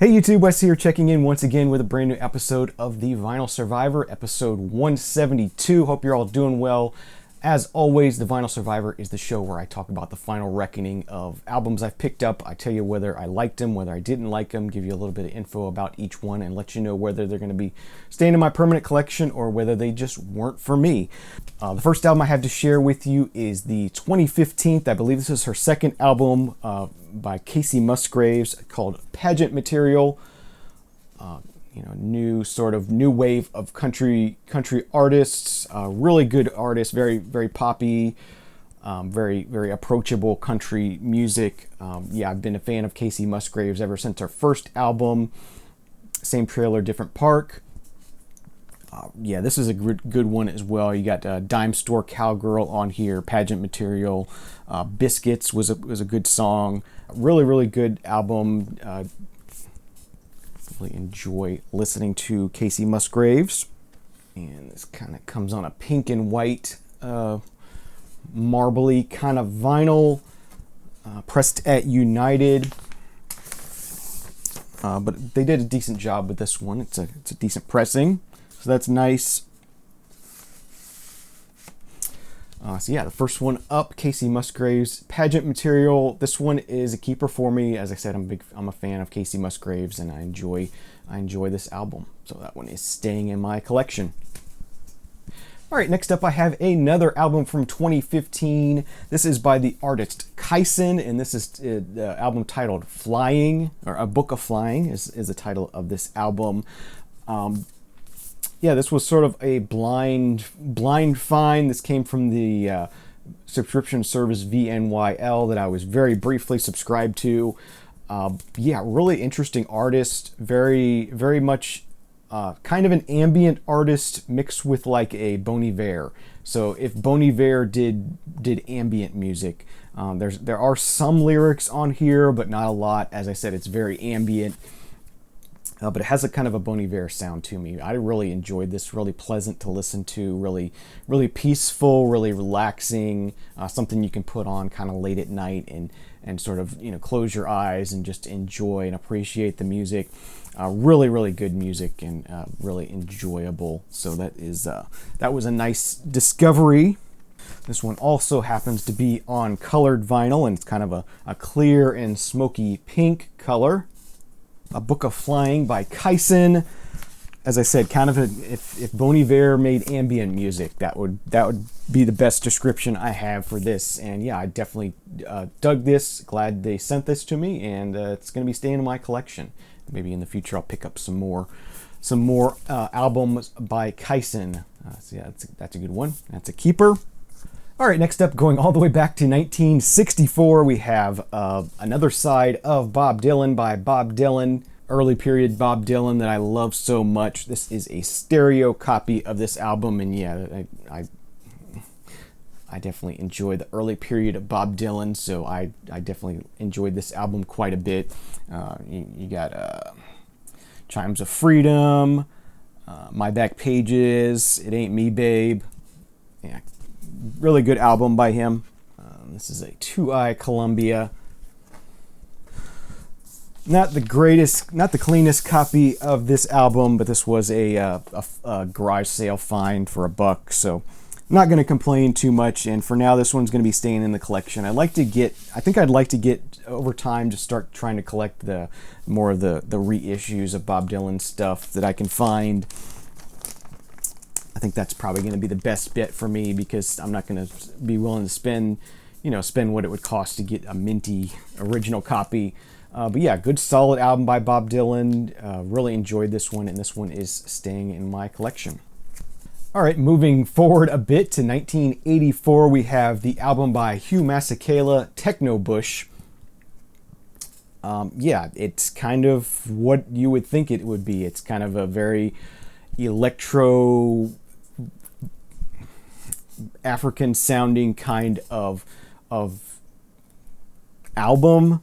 Hey YouTube, Wes here checking in once again with a brand new episode of The Vinyl Survivor, episode 172. Hope you're all doing well. As always, The Vinyl Survivor is the show where I talk about the final reckoning of albums I've picked up. I tell you whether I liked them, whether I didn't like them, give you a little bit of info about each one, and let you know whether they're going to be staying in my permanent collection or whether they just weren't for me. The first album I have to share with you is the 2015, I believe this is her second album, by Kacey Musgraves, called Pageant Material. New wave of country artists, really good artists, very poppy, very approachable country music. I've been a fan of Kacey Musgraves ever since her first album, Same Trailer, Different Park. This is a good one as well. You got Dime Store Cowgirl on here, Pageant Material. Biscuits was a good song. Really good album. Really enjoy listening to Kacey Musgraves. And this kind of comes on a pink and white, marbly kind of vinyl, pressed at United. But they did a decent job with this one. It's a decent pressing. So that's nice. The first one up, Kacey Musgraves, Pageant Material. This one is a keeper for me. As I said, I'm a fan of Kacey Musgraves, and I enjoy this album. So that one is staying in my collection. All right, next up I have another album from 2015. This is by the artist Kyson, and this is the album titled Flying, or A Book of Flying is the title of this album. This was sort of a blind find. This came from the subscription service VNYL that I was very briefly subscribed to. Really interesting artist. Very much kind of an ambient artist mixed with like a Bon Iver. So if Bon Iver did ambient music, there are some lyrics on here, but not a lot. As I said, it's very ambient. But it has a kind of a Bon Iver sound to me. I really enjoyed this. Really pleasant to listen to. Really peaceful. Really relaxing. Something you can put on kind of late at night and sort of close your eyes and just enjoy and appreciate the music. Really good music and really enjoyable. So that was a nice discovery. This one also happens to be on colored vinyl, and it's kind of a clear and smoky pink color. A Book of Flying by Kyson. As I said, kind of if Bon Iver made ambient music, that would be the best description I have for this. And I definitely dug this. Glad they sent this to me, and it's going to be staying in my collection. Maybe in the future I'll pick up some more albums by Kyson. That's a good one. That's a keeper. All right, next up, going all the way back to 1964, we have Another Side of Bob Dylan by Bob Dylan, early period Bob Dylan that I love so much. This is a stereo copy of this album, and I definitely enjoy the early period of Bob Dylan, so I definitely enjoyed this album quite a bit. You got Chimes of Freedom, My Back Pages, It Ain't Me, Babe. Really good album by him. This is a 2i Columbia. Not the cleanest copy of this album, but this was a garage sale find for $1, so I'm not going to complain too much. And for now, this one's going to be staying in the collection. I think I'd like to get over time to start trying to collect more of the reissues of Bob Dylan stuff that I can find. I think that's probably going to be the best bet for me, because I'm not going to be willing to spend what it would cost to get a minty original copy. Good solid album by Bob Dylan. Really enjoyed this one, and this one is staying in my collection. All right, moving forward a bit to 1984, we have the album by Hugh Masekela, Techno Bush. It's kind of what you would think it would be. It's kind of a very electro African sounding kind of album.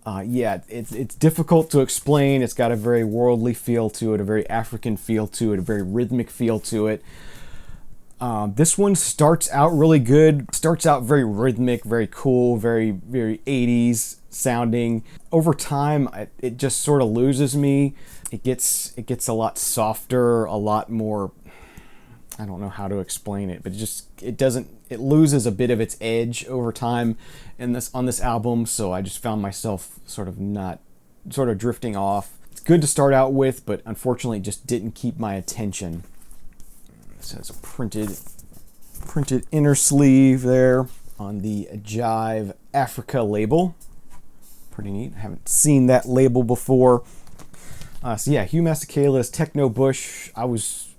It's difficult to explain. It's got a very worldly feel to it, a very African feel to it, a very rhythmic feel to it. This one starts out really good. Starts out very rhythmic, very cool, very 80s sounding. Over time, it just sort of loses me. It gets a lot softer, a lot more. I don't know how to explain it, but it loses a bit of its edge over time on this album. So I just found myself sort of drifting off. It's good to start out with, but unfortunately, it just didn't keep my attention. This has a printed inner sleeve there on the Jive Africa label. Pretty neat. I haven't seen that label before. So yeah, Hugh Masekela's Techno Bush. It's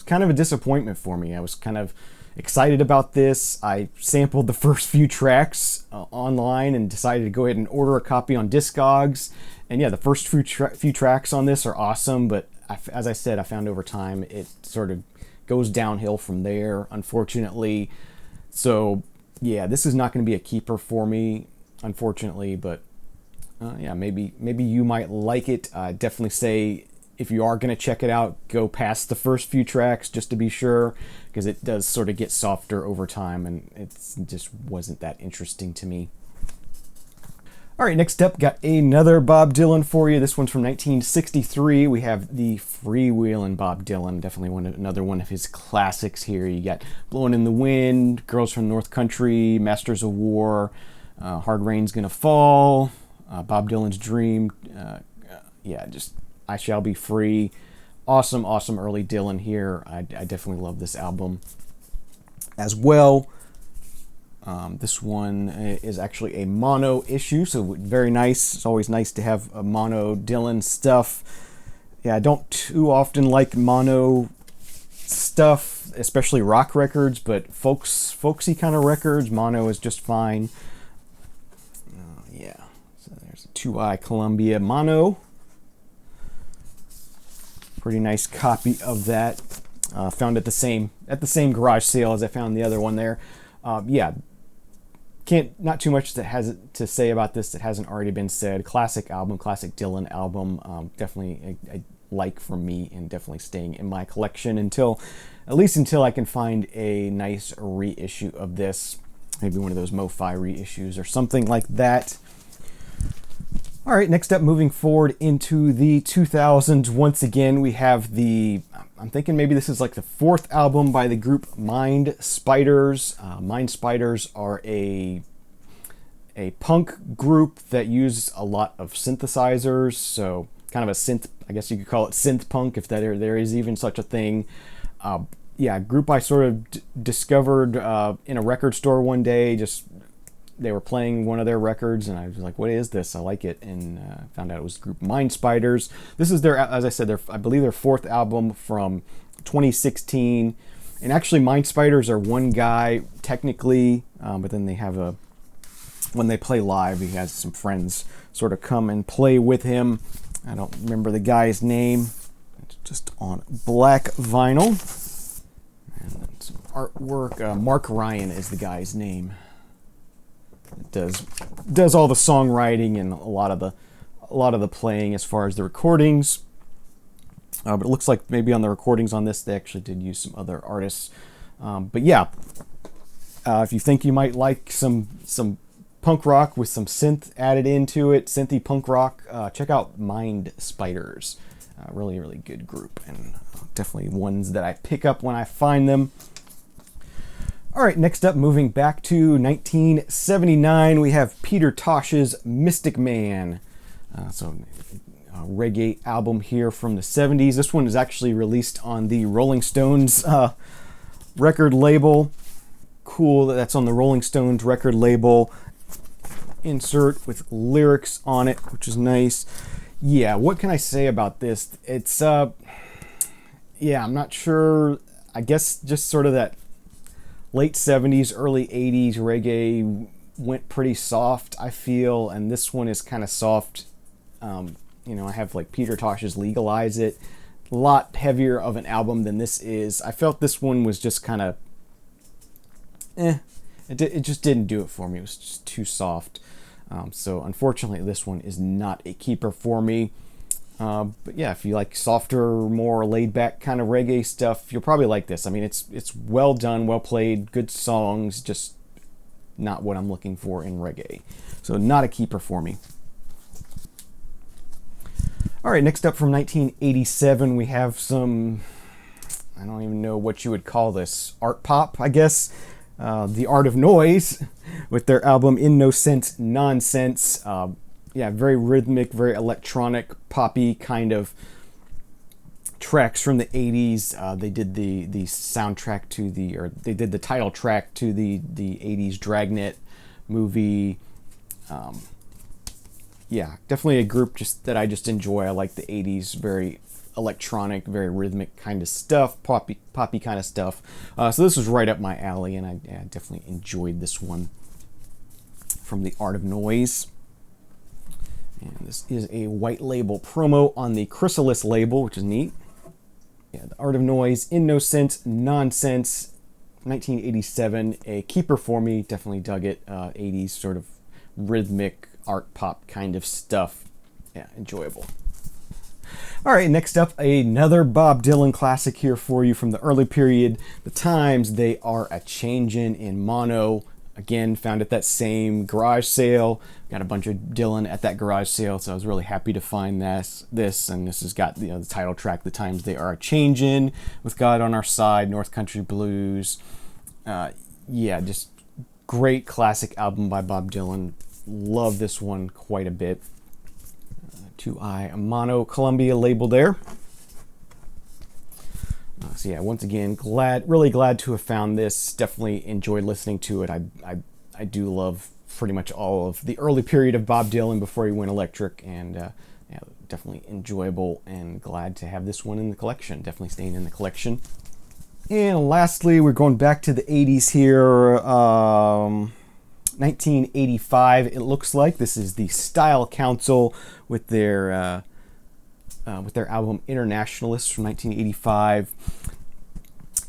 kind of a disappointment for me. I was kind of excited about this. I sampled the first few tracks online and decided to go ahead and order a copy on Discogs. And yeah, the first few tracks on this are awesome, but as I said, I found over time it sort of goes downhill from there, unfortunately. So yeah, this is not going to be a keeper for me, unfortunately, but yeah, maybe you might like it. Definitely say, if you are going to check it out, go past the first few tracks just to be sure, because it does sort of get softer over time, and it just wasn't that interesting to me. All right, next up, got another Bob Dylan for you. This one's from 1963. We have the Freewheelin' Bob Dylan, definitely another one of his classics here. You got Blowin' in the Wind, Girls from North Country, Masters of War, Hard Rain's Gonna Fall, Bob Dylan's Dream. Yeah, just I Shall Be Free. Awesome early Dylan here. I definitely love this album as well. This one is actually a mono issue, so very nice. It's always nice to have a mono Dylan stuff. Yeah, I don't too often like mono stuff, especially rock records, but folksy kind of records, mono is just fine. Yeah, so there's a 2i Columbia mono. Pretty nice copy of that. Found at the same garage sale as I found the other one there. Yeah, not too much that has to say about this that hasn't already been said. Classic album, classic Dylan album. Definitely a like for me, and definitely staying in my collection at least until I can find a nice reissue of this. Maybe one of those MoFi reissues or something like that. All right, next up, moving forward into the 2000s, once again, we have I'm thinking maybe this is like the fourth album by the group Mind Spiders. Mind Spiders are a punk group that uses a lot of synthesizers, so kind of a synth, I guess you could call it synth punk, if there is even such a thing. Yeah, a group I sort of discovered in a record store one day. They were playing one of their records, and I was like, what is this? I like it, and found out it was the group Mind Spiders. This is as I said, I believe their fourth album from 2016. And actually, Mind Spiders are one guy, technically, but then they have when they play live, he has some friends sort of come and play with him. I don't remember the guy's name. It's just on black vinyl. And then some artwork. Mark Ryan is the guy's name. Does all the songwriting and a lot of the playing as far as the recordings. But it looks like maybe on the recordings on this they actually did use some other artists. But yeah, if you think you might like some punk rock with some synth added into it, synthy punk rock, check out Mind Spiders. Really good group, and definitely ones that I pick up when I find them. All right, next up, moving back to 1979, we have Peter Tosh's Mystic Man. So a reggae album here from the 70s. This one is actually released on the Rolling Stones record label. Cool that that's on the Rolling Stones record label. Insert with lyrics on it, which is nice. Yeah, what can I say about this? It's, yeah, I'm not sure. I guess just sort of that late 70s, early 80s reggae went pretty soft, I feel, and this one is kind of soft. I have like Peter Tosh's Legalize It, a lot heavier of an album than this is. I felt this one was just kind of, it just didn't do it for me. It was just too soft. So unfortunately, this one is not a keeper for me. But yeah, if you like softer, more laid-back kind of reggae stuff, you'll probably like this. I mean, it's well done, well played, good songs, just not what I'm looking for in reggae. So not a keeper for me. All right, next up from 1987, we have some, I don't even know what you would call this, art pop, I guess. The Art of Noise with their album In No Sense Nonsense. Yeah, very rhythmic, very electronic, poppy kind of tracks from the 80s. They did the soundtrack to they did the title track to the 80s Dragnet movie. Yeah, definitely a group just that I just enjoy. I like the 80s, very electronic, very rhythmic kind of stuff, poppy kind of stuff. So this was right up my alley, and I definitely enjoyed this one from the Art of Noise. And this is a white label promo on the Chrysalis label, which is neat. Yeah, the Art of Noise, In No Sense Nonsense, 1987, a keeper for me. Definitely dug it. 80s sort of rhythmic art pop kind of stuff. Yeah, enjoyable. All right, next up, another Bob Dylan classic here for you from the early period. The Times, They Are a Changin' in mono. Again, found at that same garage sale. Got a bunch of Dylan at that garage sale, so I was really happy to find this. And this has got the title track, The Times They Are a Changin', with God on Our Side, North Country Blues. Yeah, just great classic album by Bob Dylan. Love this one quite a bit. 2i mono Columbia label there. So yeah, once again, really glad to have found this. Definitely enjoyed listening to it. I do love pretty much all of the early period of Bob Dylan before he went electric, and yeah, definitely enjoyable and glad to have this one in the collection. Definitely staying in the collection. And lastly, we're going back to the 80s here. 1985, it looks like. This is the Style Council with their album Internationalists from 1985.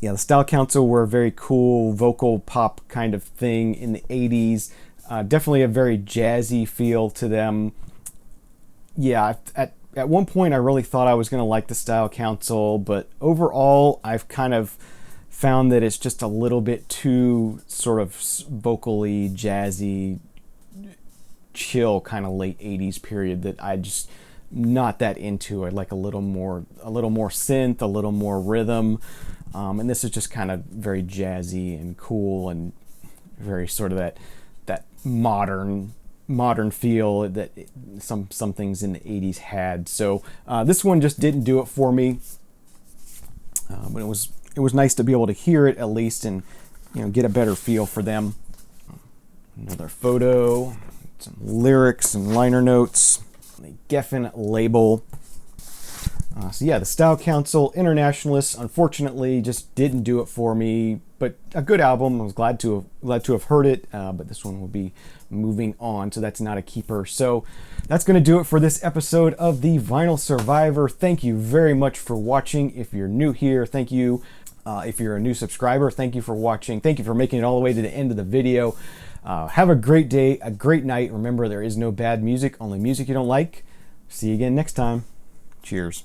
Yeah, the Style Council were a very cool vocal pop kind of thing in the 80s. Definitely a very jazzy feel to them. Yeah, at one point I really thought I was going to like the Style Council, but overall I've kind of found that it's just a little bit too sort of vocally jazzy, chill kind of late 80s period that I just not that into. I like a little more synth, a little more rhythm, and this is just kind of very jazzy and cool and very sort of that modern feel that some things in the 80s had. So this one just didn't do it for me, but it was nice to be able to hear it at least and get a better feel for them. Another photo, some lyrics and liner notes. The Geffen label. So yeah, the Style Council, Internationalists, unfortunately just didn't do it for me, but a good album. I was glad to have heard it, but this one will be moving on, so that's not a keeper. So that's going to do it for this episode of the Vinyl Survivor. Thank you very much for watching. If you're new here, thank you. If you're a new subscriber, thank you for watching. Thank you for making it all the way to the end of the video. Have a great day, a great night. Remember, there is no bad music, only music you don't like. See you again next time. Cheers.